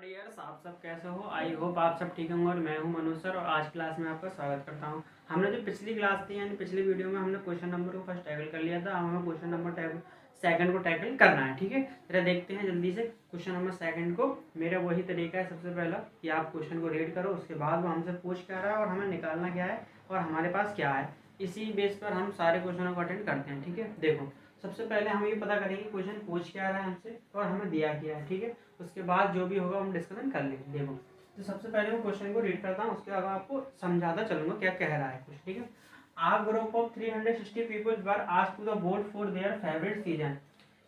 Dears, आप सब कैसे हो? आई होप आप सब ठीक होंगे। और मैं हूं मनोज सर और आज क्लास में आपका स्वागत करता हूं। हमने जो पिछली क्लास थी यानी पिछली वीडियो में हमने क्वेश्चन नंबर को फर्स्ट टैकल कर लिया था। हमें क्वेश्चन नंबर सेकंड को टैकल करना है। ठीक है, जरा देखते हैं जल्दी से क्वेश्चन नंबर सेकंड को। मेरा वही तरीका है सबसे पहला कि आप क्वेश्चन को रीड करो, उसके बाद वो हमसे पूछ क्या रहा है और हमें निकालना क्या है और हमारे पास क्या है। इसी बेस पर हम सारे क्वेश्चनों को अटेंड करते हैं। ठीक है, देखो सबसे पहले हम ये पता करेंगे क्वेश्चन पूछ क्या रहा है हमसे और हमें दिया क्या है। ठीक है, उसके बाद जो भी होगा हम डिस्कशन कर लेंगे। देखो तो सबसे पहले मैं क्वेश्चन को रीड करता हूँ, उसके बाद आपको समझाता चलूंगा क्या कह रहा है कुछ। ठीक है, a group of 360 people were asked to the vote for their favourite season.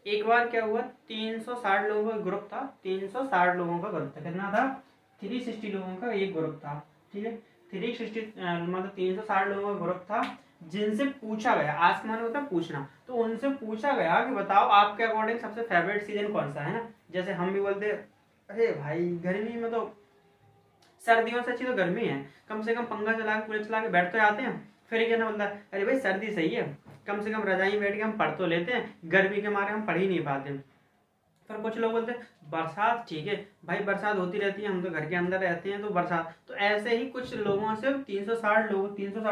एक बार क्या हुआ, 360 लोगों का ग्रुप था। 360 लोगों का ग्रुप था। कितना था? 360 लोगों का एक ग्रुप था। ठीक है, 360 मतलब 360 लोगों का ग्रुप था जिनसे पूछा गया, आस्क माने होता है पूछना, तो उनसे पूछा गया कि बताओ आपके अकॉर्डिंग सबसे फेवरेट सीजन कौन सा है ना। जैसे हम भी बोलते अरे भाई गर्मी में तो सर्दियों से अच्छी तो गर्मी है, कम से कम पंखा चला के कूलर चला के बैठ तो जाते हैं। फिर ये कहना बोलता है अरे भाई सर्दी सही है, कम से कम रजाई में बैठ के हम पढ़ तो लेते हैं, गर्मी के मारे हम पढ़ ही नहीं पाते। पर कुछ लोग बोलते हैं बरसात ठीक है भाई, बरसात होती रहती है, हम तो घर के अंदर रहते हैं तो बरसात। तो ऐसे ही कुछ लोगों से 360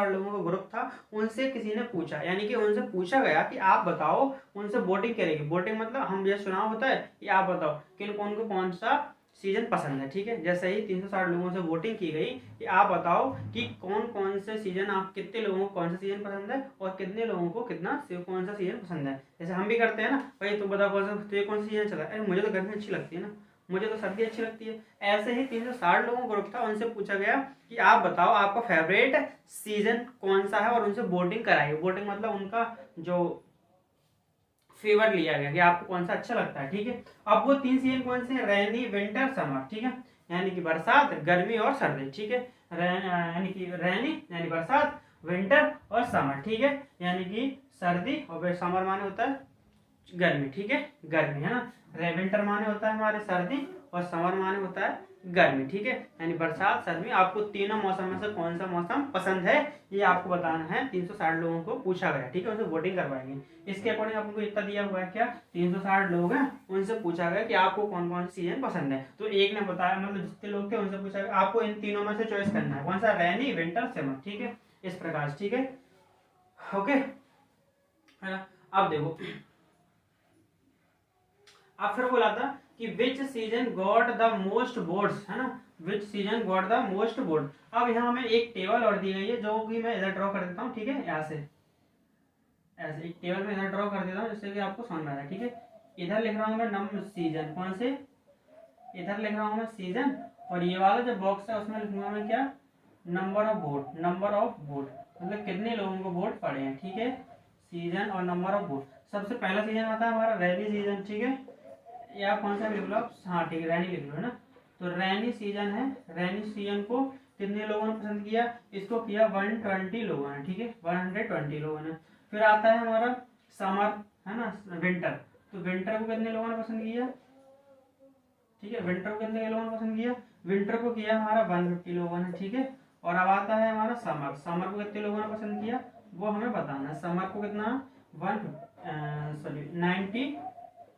लोगों का ग्रुप था, उनसे किसी ने पूछा, यानी कि उनसे पूछा गया कि आप बताओ, उनसे वोटिंग करेगी। वोटिंग मतलब हम जैसे चुनाव होता है कि आप बताओ किन कौन को कौन सा सीजन पसंद है। ठीक है, जैसे ही 360 लोगों से वोटिंग की गई कि आप बताओ कि कौन कौन से सीजन, आप कितने लोगों को कौन सा सीजन पसंद है और कितने लोगों को कौन सा सीजन पसंद है। जैसे हम भी करते हैं ना, भाई तुम बताओ कौन सा, तुझे कौन सा सीजन चला है? अरे मुझे तो गर्मी अच्छी लगती है ना, मुझे तो सर्दी अच्छी लगती है। ऐसे ही 360 लोगों का ग्रुप था, उनसे पूछा गया कि आप बताओ आपका फेवरेट सीजन कौन सा है और उनसे वोटिंग कराई। वोटिंग मतलब उनका जो फेवर लिया गया कि आपको कौन सा अच्छा लगता है। ठीक है, अब वो 3 सीजन कौन से हैं? रेनी, विंटर, समर। ठीक है, यानी कि बरसात, गर्मी और सर्दी। ठीक है, यानी कि रेनी यानी बरसात, विंटर और समर। ठीक है, यानी कि सर्दी, और समर माने होता है गर्मी। ठीक है, गर्मी है ना। विंटर माने होता है हमारे सर्दी और समर माने होता है गर्मी। ठीक है, यानी बरसात, सर्दी। आपको तीनों मौसम में से कौन सा मौसम पसंद है ये आपको बताना है। 360 लोगों को पूछा गया। ठीक है, उनसे वोटिंग करवाएंगे। इसके अकॉर्डिंग आपको इतना दिया हुआ है क्या, 360 लोग हैं, उनसे पूछा गया कि आपको कौन कौन सा सीजन पसंद है। तो एक ने बताया, मतलब जितने लोग थे उनसे पूछा गया आपको इन तीनों में से चॉइस करना है, कौन सा, रेनी, विंटर, समर। ठीक है, इस प्रकार से। ठीक है, ओके। अब देखो, अब फिर बोला था कि विच season got the most votes, है ना, विच season got the most vote. अब यहाँ हमें एक टेबल और दी गई है जो कि मैं इधर ड्रॉ कर देता हूँ। ठीक है, यहाँ से ऐसे एक टेबल में इधर ड्रॉ कर देता हूँ जिससे कि आपको समझ में आ जाए। ठीक है, इधर लिख रहा हूँ मैं नंबर सीजन, कौन से, इधर लिख रहा हूँ मैं सीजन, और ये वाला जो बॉक्स है उसमें लिखूंगा मैं क्या, number of vote. Number of vote मतलब कितने लोगों को वोट पड़े हैं। ठीक है, सीजन और नंबर ऑफ वोट। सबसे पहला सीजन आता है हमारा रेनी सीजन। ठीक है, या कौन सा लिख लो आप, हाँ ठीक है रैनी लिख लो, है ना। तो रैनी सीजन है, रैनी सीजन को कितने लोगों ने पसंद किया, इसको किया 120 लोगों ने। ठीक है, 120 लोगों ने। फिर आता है हमारा समर, है ना, विंटर। तो विंटर को कितने लोगों ने पसंद किया, ठीक है, विंटर को कितने लोगों ने पसंद किया, विंटर को किया हमारा 150 लोगों ने। ठीक है, और अब आता है हमारा समर। समर को कितने लोगों ने पसंद किया वो हमें बताना है। समर को कितना, 90,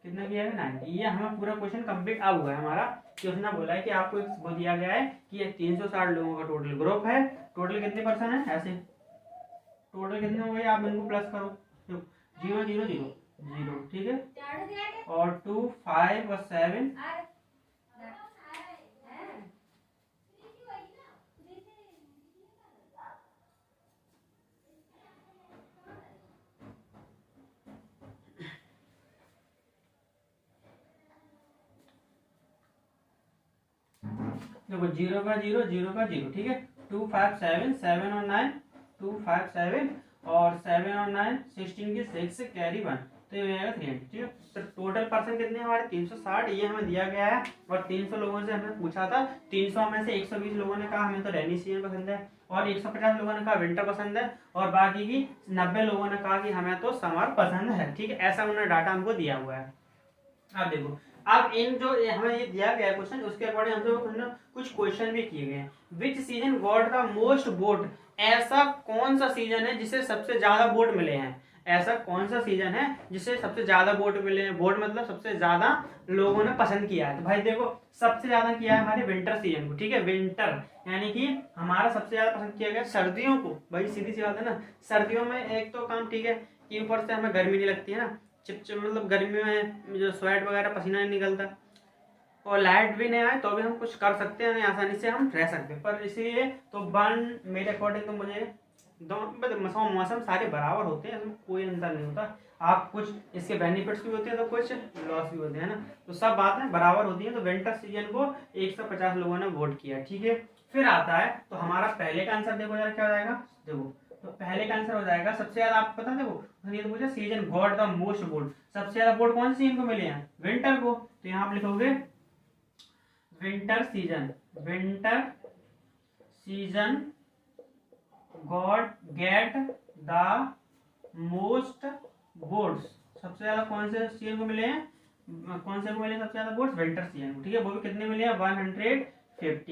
कितना किया है, 90। ये हमें पूरा क्वेश्चन कंप्लीट अब हुआ है हमारा, कि उसने बोला है कि आपको एक वो दिया गया है कि ये 360 लोगों का टोटल ग्रुप है। टोटल कितने पर्सन है, ऐसे टोटल कितने हो गए, आप इनको प्लस करो, 0 0 0 0। ठीक है, और 2 5 और 7। देखो 0 का 0, 0 का 0। ठीक है, 2 5 7, 7 और 9, 2 5 7 और 7 और 9, 16 की 6 कैरी 1, तो ये हो जाएगा 300। ठीक है, तो टोटल पर्सन कितने हमारे 360, ये हमें दिया गया है। और 300 लोगों से हमने पूछा था, 300 में से 120 लोगों ने कहा हमें तो रेनी सीजन पसंद है, और 150 लोगों ने कहा विंटर पसंद है, और बाकी की 90 लोगों ने कहा कि हमें तो समर पसंद है। ठीक है, ऐसा उन्होंने डाटा हमको दिया हुआ है। अब देखो, अब इन जो हमें ये दिया गया क्वेश्चन, उसके अकॉर्डिंग हमसे कुछ क्वेश्चन भी किए गए हैं। विच season got the most vote, ऐसा कौन सा सीजन है जिसे सबसे ज्यादा वोट मिले हैं। ऐसा कौन सा सीजन है जिससे सबसे ज्यादा वोट मिले हैं, वोट मतलब सबसे ज्यादा लोगों ने पसंद किया है। तो भाई देखो सबसे ज्यादा किया है हमारे विंटर सीजन को, ठीक है, विंटर यानी कि हमारा सबसे ज्यादा पसंद किया गया सर्दियों को। भाई सीधी सी बात है ना, सर्दियों में एक तो काम ठीक है कि ऊपर से हमें गर्मी नहीं लगती है ना, चिपचिप मतलब गर्मी में जो स्वेट वगैरह पसीना नहीं निकलता, और लाइट भी नहीं आए तो भी हम कुछ कर सकते हैं, आसानी से हम रह सकते हैं। पर इसीलिए तो वन मेरे अकॉर्डिंग तो मुझे दोनों मौसम सारे बराबर होते हैं, इसमें कोई अंतर नहीं होता। आप कुछ इसके बेनिफिट्स भी होते हैं तो कुछ लॉस भी होते हैं ना, तो सब बातें बराबर होती हैं। तो विंटर सीजन को 150 लोगों ने वोट किया, ठीक है। फिर आता है तो हमारा पहले का आंसर देखो जरा क्या हो जाएगा, देखो तो पहले का आंसर हो जाएगा सबसे ज्यादा, आपको पता देखो ये तो पूछा season got the most vote, सबसे ज्यादा वोट कौन से सीजन को मिले हैं, विंटर को। तो यहाँ आप लिखोगे winter season, winter season got get the most votes, सबसे ज्यादा कौन से सीजन को मिले हैं, कौन से को मिले सबसे ज्यादा वोट्स, विंटर सीजन को, ठीक है। वो भी कितने मिले हैं 150,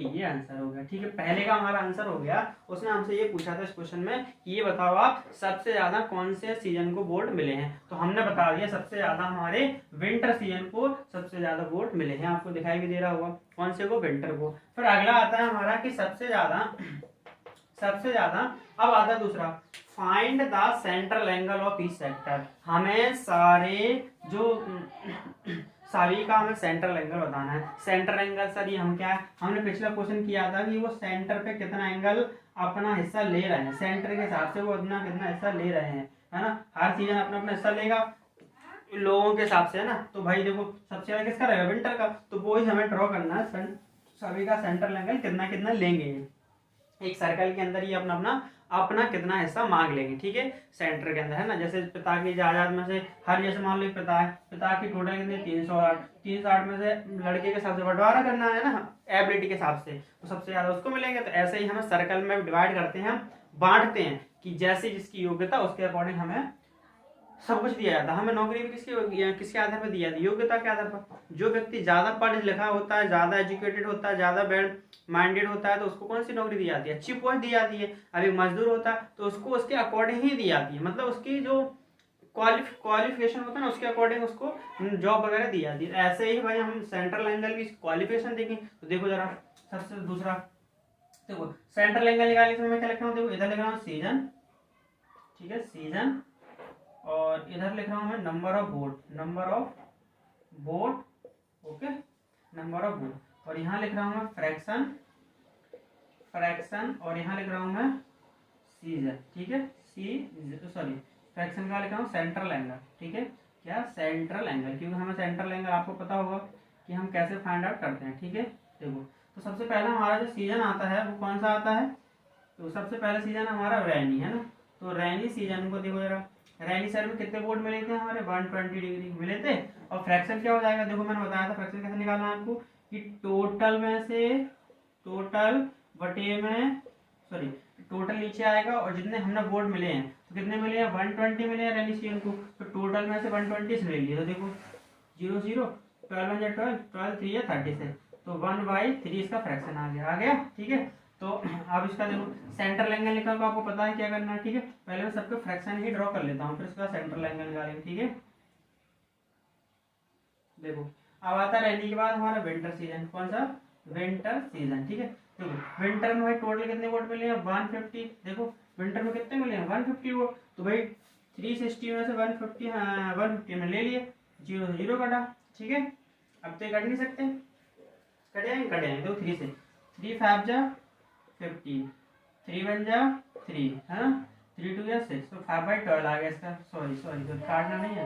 ये आंसर हो गया, ठीक है। पहले का हमारा आंसर हो गया। उसने हमसे ये पूछा था इस क्वेश्चन में कि ये बताओ आप सबसे ज्यादा कौन से सीजन को वोट मिले हैं, तो हमने बता दिया सबसे ज्यादा हमारे विंटर सीजन को सबसे ज्यादा वोट मिले हैं, आपको दिखाई भी दे रहा होगा कौन से को, विंटर को। फिर अगला आता है हमारा कि सबसे ज्यादा अब आता है दूसरा, find the central angle of each sector. हमें सारे जो सभी का हमें सेंट्रल एंगल बताना है। सेंट्रल एंगल सर ये हम क्या है, हमने पिछला क्वेश्चन किया था कि वो सेंटर पे कितना एंगल अपना हिस्सा ले रहे हैं, सेंटर के हिसाब से वो अपना कितना हिस्सा ले रहे हैं, है ना। हर सीजन अपना अपना हिस्सा लेगा लोगों के हिसाब से, है ना। तो भाई देखो सबसे ज्यादा किसका रहेगा, विंटर का, तो वो ही हमें ड्रॉ करना है सभी का सेंट्रल एंगल कितना कितना लेंगे, एक सर्कल के अंदर ही अपना कितना हिस्सा मांग लेंगे, ठीक है, सेंटर के अंदर, है ना। जैसे पिता की जायदाद में से हर, जैसे मान लो पिता है, पिता की टोटल कितनी 308 में से लड़के के हिसाब से बंटवारा करना है ना, एबिलिटी के हिसाब से, तो सबसे ज्यादा उसको मिलेंगे। तो ऐसे ही हमें सर्कल में डिवाइड करते हैं, हम बांटते हैं कि जैसे जिसकी योग्यता उसके अकॉर्डिंग हमें सब कुछ दिया जाता है। हमें नौकरी भी किसके आधार पर दी जाती है, योग्यता के आधार पर। जो व्यक्ति ज्यादा पढ़ लिखा होता है, ज्यादा एजुकेटेड होता है, ज्यादा वेल माइंडेड होता है, तो उसको कौन सी नौकरी दी जाती है, अच्छी पोस्ट दी जाती है। अभी मजदूर होता है तो उसको उसके अकॉर्डिंग ही दी जाती है, मतलब उसकी जो क्वालिफिकेशन होता है ना उसके अकॉर्डिंग उसको जॉब वगैरह दी जाती है। ऐसे ही भाई हम सेंट्रल एंगल की क्वालिफिकेशन देखें तो देखो जरा, सबसे दूसरा देखो सेंट्रल एंगल निकालने के समय क्या लिख रहा हूँ, देखो इधर लिख रहा हूँ सीजन, ठीक है, सीजन, और इधर लिख रहा हूं मैं number of vote, okay, number of vote, और यहाँ लिख रहा हूं मैं फ्रैक्शन, और यहाँ लिख रहा हूं मैं सीजन, ठीक है, फ्रैक्शन का लिख रहा हूँ सेंट्रल एंगल, ठीक है, क्या सेंट्रल एंगल, क्योंकि हमें सेंट्रल एंगल आपको पता होगा कि हम कैसे फाइंड आउट करते हैं, ठीक है। देखो तो सबसे पहला हमारा जो सीजन आता है वो कौन सा आता है, तो सबसे पहला सीजन हमारा रैनी है ना। तो रैनी सीजन को देखो जरा, रैनी साइड में कितने वोट मिले थे हमारे 120 डिग्री मिले थे। और फ्रैक्शन क्या हो जाएगा, देखो मैंने बताया था फ्रैक्शन कैसे निकालना है आपको, कि टोटल में से टोटल बटे में सॉरी टोटल नीचे आएगा, और जितने हमने वोट मिले हैं तो कितने मिले हैं 120 मिले हैं रैनी सीजन को, तो टोटल में से 120 ले लिए। तो देखो 0 0 12 1 12 12 3 30 से, तो 1/3 इसका फ्रैक्शन आ गया, ठीक है। तो अब इसका देखो सेंट्रल एंगल निकाल को आपको पता है क्या करना है, ठीक है। पहले मैं सबके फ्रैक्शन ही ड्रॉ कर लेता हूँ, फिर इसका सेंट्रल एंगल निकालेंगे, ठीक है। देखो अब आता है रैनी के बाद हमारा विंटर सीजन, कौन सा, विंटर सीजन, ठीक है। देखो विंटर में भाई टोटल कितने वोट मिले हैं 150, देखो विंटर में कितने मिले हैं 150 वोट, तो भाई 360 में से 150 में ले लिए, 0 से 0 कटा, ठीक है। अब तो कट नहीं सकते, कटे तो 3 से 3 5 जा 15, 3 1 जा 3, है ना, 3 2 जा 6, तो 5/12 आ गया इसका, सॉरी तो काटना नहीं है,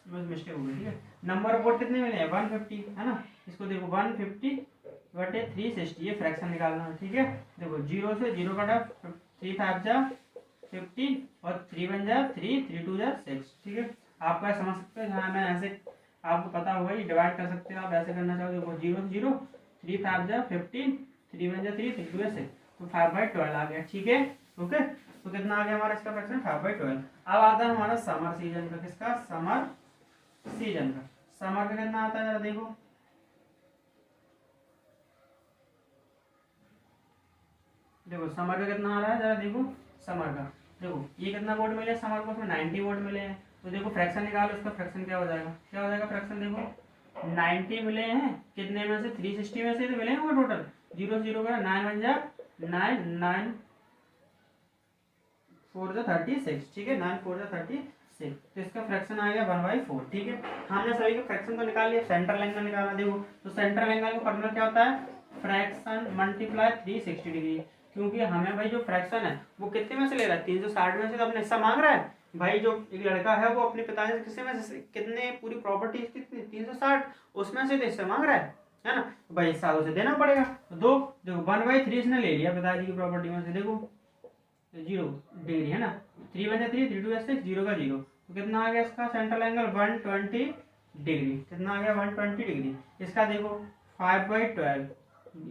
बस मिस्टेक हो गई, ठीक है। नंबर ऑफ वोट कितने मिले हैं 150, है ना। इसको देखो 150 बटे 360, ये फ्रैक्शन निकालना है, ठीक है। देखो 0 से 0 कटा, 3 5 जा 50 और 3 1 जा 3, 3 2 जा 6, ठीक है। आप क्या समझ सकते हो, जहाँ मैं ऐसे आपको पता होगा ये डिवाइड कर सकते हो, आप ऐसे करना चाहो, देखो 0 से 0, 3 5 जा 15, 3 1 जा 3, 3 2 जा 6, तो 5/12 आ गया, ठीक है, ओके। तो कितना आ गया हमारा इसका फ्रैक्शन 5/12। अब आता है हमारा समर सीजन का, किसका, समर सीजन का, समर का कितना आता है जरा देखो, समर का कितना आ रहा है जरा देखो, समर का देखो ये कितना वोट मिले समर को, उसमें 90 वोट मिले हैं। तो देखो फ्रैक्शन निकालो, उसका फ्रैक्शन क्या हो जाएगा, क्या हो जाएगा फ्रैक्शन, देखो 90 मिले हैं कितने में से, 360 में से तो मिले हैं वो टोटल, 0 0 का 9 बन जा 9 9 4 जा 36, ठीक है 9 4 जा 36, तो इसका फ्रैक्शन आ गया 1/4, ठीक है। हमने सभी का फ्रैक्शन तो निकाल लिया, सेंट्रल एंगल निकालना, देखो तो सेंट्रल एंगल का फॉर्मूला क्या होता है, फ्रैक्शन मल्टीप्लाई 360 डिग्री, क्योंकि हमें भाई जो फ्रैक्शन है वो कितने में से ले रहा है, 360 में से, तो अपने हिस्सा मांग रहा है भाई। जो एक लड़का है वो अपने पिताजी से किसी में से कितने पूरी प्रॉपर्टी कितनी 360, उसमें से तो हिस्सा मांग रहा है ना, तो भाई हिस्सा उसे देना पड़ेगा। तो दो देखो 1/3 इसने ले लिया पिताजी की प्रॉपर्टी में से, देखो 0 डिग्री है ना, 3 बन 3 3 2 6 0 का 0, तो कितना आ गया इसका सेंट्रल एंगल 120 डिग्री, कितना आ गया 120 डिग्री। इसका देखो 5/12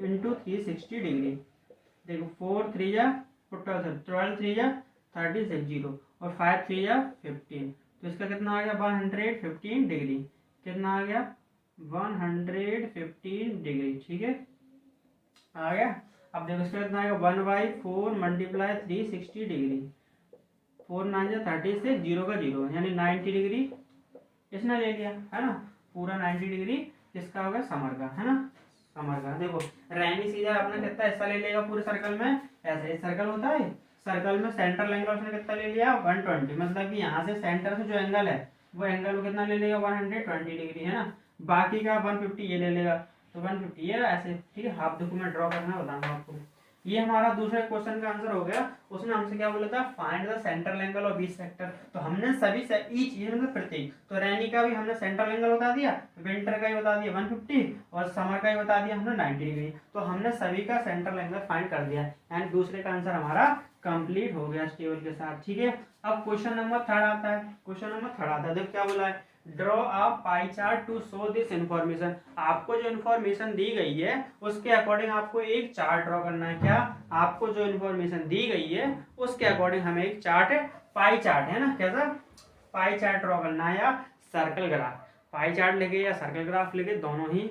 इंटू 360 डिग्री, देखो 4 3 जा 12 3 जा 36 0 और 5 3 जा 15, तो इसका कितना आ गया 115 डिग्री, कितना आ गया 115 डिग्री, ठीक है आ गया। अब देखो इसका कितना आएगा 1/4 मल्टीप्लाई 360 डिग्री, 4 9 जा 36 0 का 0 यानी 90 डिग्री इसने ले लिया है ना, पूरा 90 डिग्री इसका होगा समर का, है ना समर का। देखो रैनी सीधा अपना कितना हिस्सा ले लेगा पूरे सर्कल में, ऐसे सर्कल होता है, सर्कल में सेंट्रल एंगल उसने कितना ले लिया 120, मतलब कि यहाँ से सेंटर से जो एंगल है वो एंगल वो कितना ले लेगा 120 डिग्री, है ना, बाकी का 150 ये ले लेगा, तो 150 ये ऐसे, ठीक है। हाफ डॉक्यूमेंट ड्रॉ करना बताऊंगा आपको। ये हमारा दूसरे क्वेश्चन का आंसर हो गया। उसने हमसे क्या बोला था, find the central angle of each sector, तो हमने सभी ईच ये मतलब प्रत्येक, तो रैनी का भी हमने सेंट्रल एंगल बता दिया, विंटर का ही बता दिया 150 और समर का ही बता दिया हमने 90 डिग्री, तो हमने सभी का सेंट्रल एंगल फाइंड कर दिया एंड दूसरे का आंसर हमारा कंप्लीट हो गया इस टेबल के साथ, ठीक है। अब क्वेश्चन नंबर 3 आता है, क्वेश्चन नंबर 3 आता है, देखो क्या बोला है, draw a pie chart to show this information, आपको जो इन्फॉर्मेशन दी गई है उसके अकॉर्डिंग आपको एक चार्ट ड्रॉ करना है। क्या, आपको जो इन्फॉर्मेशन दी गई है उसके अकॉर्डिंग हमें एक चार्ट, पाई चार्ट है ना, कैसा पाई चार्ट ड्रॉ करना है या सर्कल ग्राफ, पाई चार्ट लेके या सर्कल ग्राफ लेके दोनों ही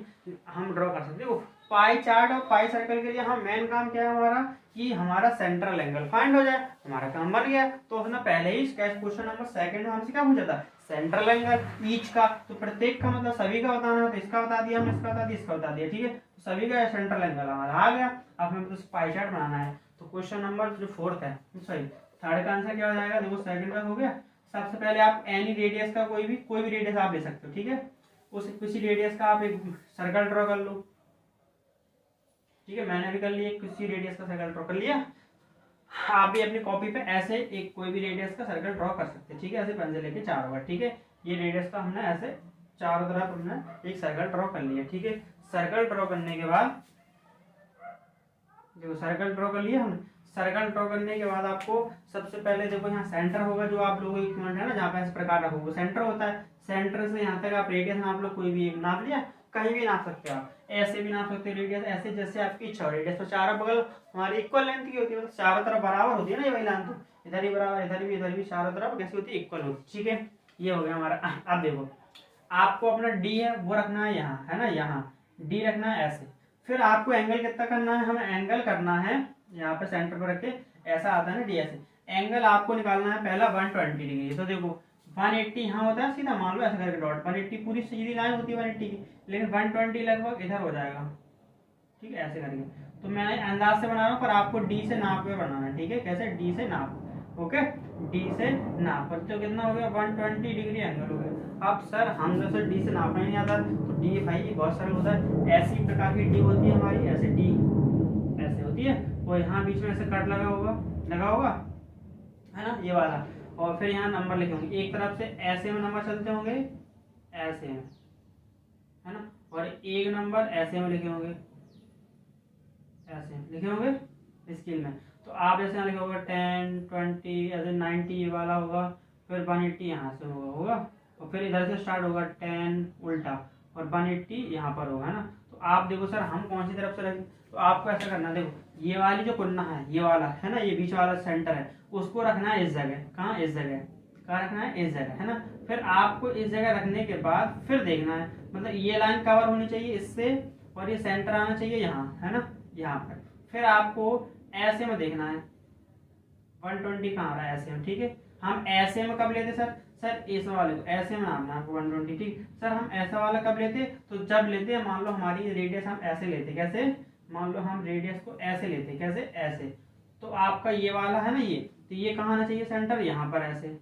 हम ड्रॉ कर सकते हो। पाई चार्ट और पाई सर्कल के लिए हम मेन काम क्या है हमारा, कि हमारा सेंट्रल एंगल फाइंड हो जाए, हमारा काम बन गया। तो उसने पहले ही क्वेश्चन नंबर 2 में हमसे क्या पूछा था, सेंट्रल एंगल ईच का, तो प्रत्येक का मतलब सभी का बताना है, तो इसका बता दिया हमने, इसका बता दिया, इसका बता दिया, ठीक है, तो सभी का सेंट्रल एंगल हमारा आ गया। अब हमें तो पाई चार्ट बनाना है, तो क्वेश्चन नंबर जो 4 है सॉरी 3 का आंसर क्या हो जाएगा, देखो 2 का हो गया। सबसे पहले आप एनी रेडियस का कोई भी रेडियस आप ले सकते हो, ठीक है, उस किसी रेडियस का आप एक सर्कल ड्रॉ कर लो, ठीक है, मैंने भी कर लिया, किसी रेडियस का सर्कल ड्रॉ कर लिया, आप भी अपनी कॉपी पे ऐसे एक कोई भी रेडियस का सर्कल ड्रॉ कर सकते हैं, ठीक है, ऐसे पेन से लेके चारों बार, ठीक है, ये रेडियस का हमने ऐसे चारों तरफ हमने एक सर्कल ड्रॉ कर लिया, ठीक है। सर्कल ड्रॉ करने के बाद देखो सर्कल ड्रॉ कर लिया हमने, सर्कल ड्रॉ करने के बाद आपको सबसे पहले देखो यहाँ सेंटर होगा, जो आप लोगों की पॉइंट है ना जहाँ पे इस प्रकार रखोगे सेंटर होता है, सेंटर से यहाँ तक आप रेडियस नाप लो, कोई भी नाप लिया, कहीं भी नाप सकते हो आप, ऐसे भी नाप सकते हो रेडियस, ऐसे जैसे आपकी इच्छा हो। रेडियस तो चारों बगल हमारी इक्वल लेंथ की होती है, मतलब चारों तरफ बराबर होती है ना, ये वही लेंथ, इधर ही बराबर, इधर भी चारों तरफ कैसी होती है, इक्वल होती है, ठीक है। ये हो गया हमारा। अब देखो आपको अपना डी है वो रखना है यहाँ, है ना, यहाँ डी रखना है ऐसे, फिर आपको एंगल कितना करना है, हमें एंगल करना है यहाँ पे सेंटर पर रख के, ऐसा आता है ना डी, ऐसे एंगल आपको निकालना है पहला 120 डिग्री, तो देखो 180 यहाँ होता है सीधा, मान लो ऐसे करके डॉट, 180 पूरी सीधी लाइन होती है 180 की, लेकिन 120 लगभग इधर हो जाएगा, ठीक है, ऐसे करके। तो मैं अंदाज से बना रहा हूँ, पर आपको डी से नाप के बनाना है, ठीक है, कैसे, डी से नाप, ओके, डी से नाप, तो कितना हो गया 120 डिग्री एंगल हो गया। अब सर हम जैसे डी से नापना नहीं आता, तो डी भाई बहुत सरल होता है, ऐसी प्रकार की डी होती है हमारी, ऐसे डी ऐसे होती है, और यहाँ बीच में ऐसे कट लगा होगा है ना, ये वाला, और फिर यहाँ नंबर लिखे होंगे, एक तरफ से ऐसे में नंबर चलते होंगे, ऐसे में, है ना, और एक नंबर ऐसे में लिखे होंगे, ऐसे लिखे होंगे स्केल में, तो आप जैसे यहाँ लिखा होगा 10 20 ऐसे 90 ये वाला होगा, फिर 180 यहाँ से होगा, और फिर इधर से स्टार्ट होगा 10 उल्टा, और 180 यहाँ पर होगा, है ना। तो आप देखो सर हम कौन सी तरफ से रखें, तो आपको ऐसा करना, देखो ये वाली जो कुन्ना है, ये वाला है ना, ये बीच वाला सेंटर है, उसको रखना है इस जगह, कहाँ, इस जगह, कहाँ रखना है, इस जगह, है ना। फिर आपको इस जगह रखने के बाद फिर देखना है, मतलब ये लाइन कवर होनी चाहिए इससे, और ये सेंटर आना चाहिए यहाँ, है ना, यहाँ पर। फिर आपको ऐसे में देखना है, 120 कहाँ आ रहा है, ऐसे में, ठीक है। हम ऐसे में कब लेते सर, सर इस वाले को ऐसे में नापना आपको 120, ठीक। सर हम ऐसा वाला कब लेते, तो जब लेते हैं मान लो हमारी रेडियस हम ऐसे लेते, कैसे, मान लो हम रेडियस को ऐसे लेते, कैसे, ऐसे। तो आपका ये वाला है ना ये, तो ये कहाँ आना चाहिए सेंटर, यहाँ पर ऐसे,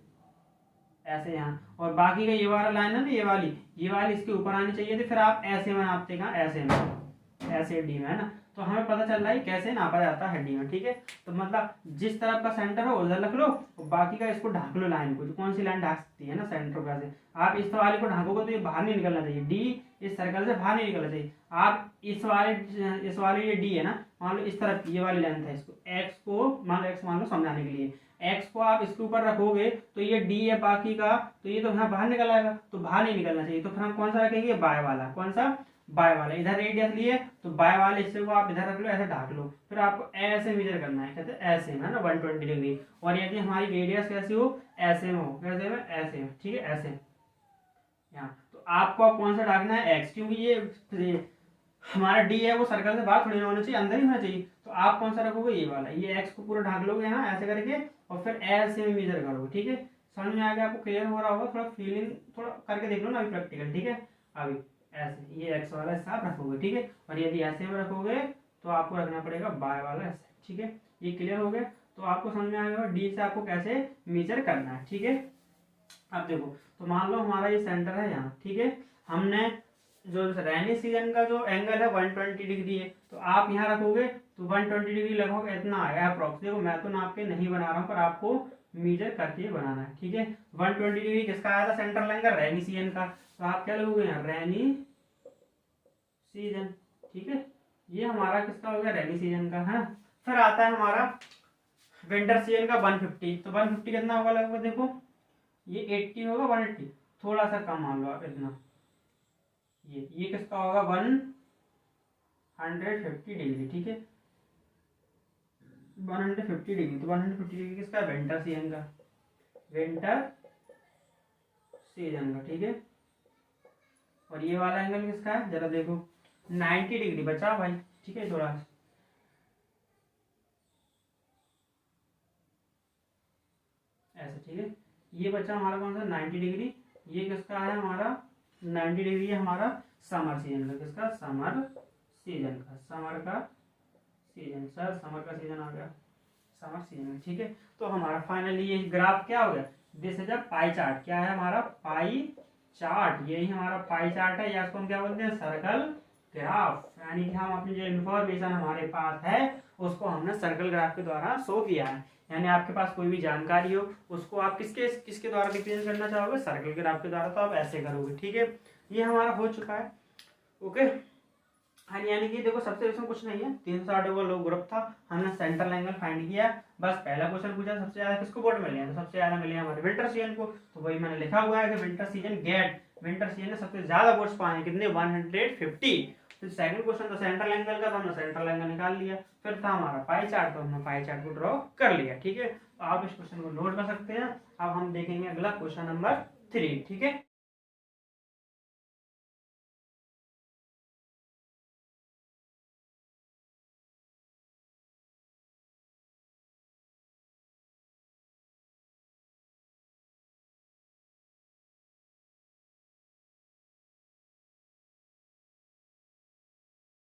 ऐसे यहाँ, और बाकी का ये वाला लाइन है ना, ये वाली इसके ऊपर आनी चाहिए थी, फिर आप ऐसे में नापते कहाँ, ऐसे में, ऐसे डी में, है ना। तो हमें पता चल रहा है कैसे नापा जाता है डी में, ठीक है। तो मतलब जिस तरफ का सेंटर हो उधर रख लो, और बाकी का इसको ढांक लो लाइन को, कौन सी लाइन ढांक सकती है ना सेंटर का से। आप इस वाले को ढांकोगे तो ये बाहर नहीं निकलना चाहिए, डी इस सर्कल से बाहर नहीं निकलना चाहिए। आप इस वाले ये डी है ना, मान लो इस तरफ ये वाली लेंथ है, इसको एक्स को मान लो समझाने के लिए, एक्स को आप इसके ऊपर रखोगे तो ये डी है बाकी का, तो ये तो यहाँ बाहर निकल आएगा, तो बाहर नहीं निकलना चाहिए। तो फिर हम कौन सा रखेंगे, बाय वाला, कौन सा, बाय वाला। इधर रेडियस लिए तो बाय वाले हिस्से को आप इधर रख लो, ऐसे ढाक लो, फिर आपको ऐसे मेजर करना है, कहते हैं ऐसे में, है ना, 120 डिग्री। और यदि हमारी रेडियस कैसी हो, ऐसे में हो, कैसे में, ऐसे में, ठीक है, ऐसे यहाँ। तो आपको अब कौन सा ढाकना है, एक्स, क्योंकि ये हमारा डी है वो सर्कल से बाहर थोड़ी ना होना चाहिए, अंदर ही होना चाहिए। तो आप कौन सा रखोगे, ये वाला, ये एक्स को पूरा ढाक लोगे यहाँ ऐसे करके, और फिर ऐसे में मेजर करोगे, ठीक है। समझ में आ गया, आपको क्लियर हो रहा होगा, थोड़ा फीलिंग थोड़ा करके देख लो ना अभी प्रैक्टिकल, ठीक है। अभी ऐसे ये एक्स वाला हिस्सा आप रखोगे, ठीक है। और यदि ऐसे में रखोगे तो आपको रखना पड़ेगा बाय वाला ऐसे, ठीक है। ये क्लियर हो गया, तो आपको समझ में आ गया डी से आपको कैसे मेजर करना है, ठीक है। अब देखो, तो मान लो हमारा ये सेंटर है यहाँ, ठीक है। हमने जो रेनी सीजन का जो एंगल है 120 डिग्री है, तो आप यहाँ रखोगे तो 120 डिग्री लगभग इतना आएगा अप्रॉक्स। देखो मैं तो नाप के नहीं बना रहा हूँ, पर आपको मीजर करके बनाना है, ठीक है। 120 डिग्री किसका आया था सेंटर लाइन का, रेनी सीजन का। तो आप क्या लगोगे यहाँ, रेनी सीजन, ठीक है। ये हमारा किसका हो गया, रेनी सीजन का, है। फिर आता है हमारा विंटर सीजन का 150। तो 150 कितना होगा लगभग, देखो ये 80 होगा, 180 थोड़ा सा कम मान लो आप इतना, ये किसका होगा 150 डिग्री, ठीक है, 150 डिग्री। तो 150 डिग्री किसका, विंटर सीजन का, विंटर सीजन का, ठीक है। और ये वाला एंगल किसका है, जरा देखो 90 डिग्री बचा भाई, ठीक है, थोड़ा ऐसे, ठीक है। ये बचा हमारा कौन सा 90 डिग्री, ये किसका है हमारा 90 डिग्री है हमारा समर सीजन का, किसका, समर सीजन का, समर का सीजन, सर समर का सीजन आ गया, समर सीजन, ठीक है। तो हमारा फाइनली ये ग्राफ क्या हो गया, this is a pie chart. क्या है हमारा, पाई चार्ट, यही हमारा पाई चार्ट है, या इसको हम क्या बोलते हैं, सर्कल ग्राफ। यानी कि हम अपनी जो इन्फॉर्मेशन हमारे पास है उसको हमने सर्कल ग्राफ के द्वारा शो किया है। यानी आपके पास कोई भी जानकारी हो उसको आप किसके किसके द्वारा रिप्रेजेंट करना चाहोगे, सर्कल ग्राफ के द्वारा। तो आप ऐसे करोगे, ठीक है। ये हमारा हो चुका है, ओके। हाँ, यानी कि देखो सबसे इसमें कुछ नहीं है, 360 डिग्री लोग ग्रुप था, हमने सेंट्रल एंगल फाइंड किया। बस पहला क्वेश्चन पूछा सबसे ज्यादा किसको बोर्ड मिले हैं, तो सबसे ज्यादा मिले हमारे विंटर सीजन को। तो वही मैंने लिखा हुआ है कि winter season get, winter season ने सबसे ज्यादा वोट्स पाए कितने, 150। फिर सेकंड क्वेश्चन था सेंट्रल एंगल का, तो हमने सेंट्रल एंगल निकाल लिया। फिर था हमारा पाई चार्ट, तो हमने पाई चार्ट को ड्रॉ कर लिया, ठीक है। तो आप इस क्वेश्चन को नोट कर सकते हैं। अब हम देखेंगे अगला क्वेश्चन नंबर 3, ठीक है।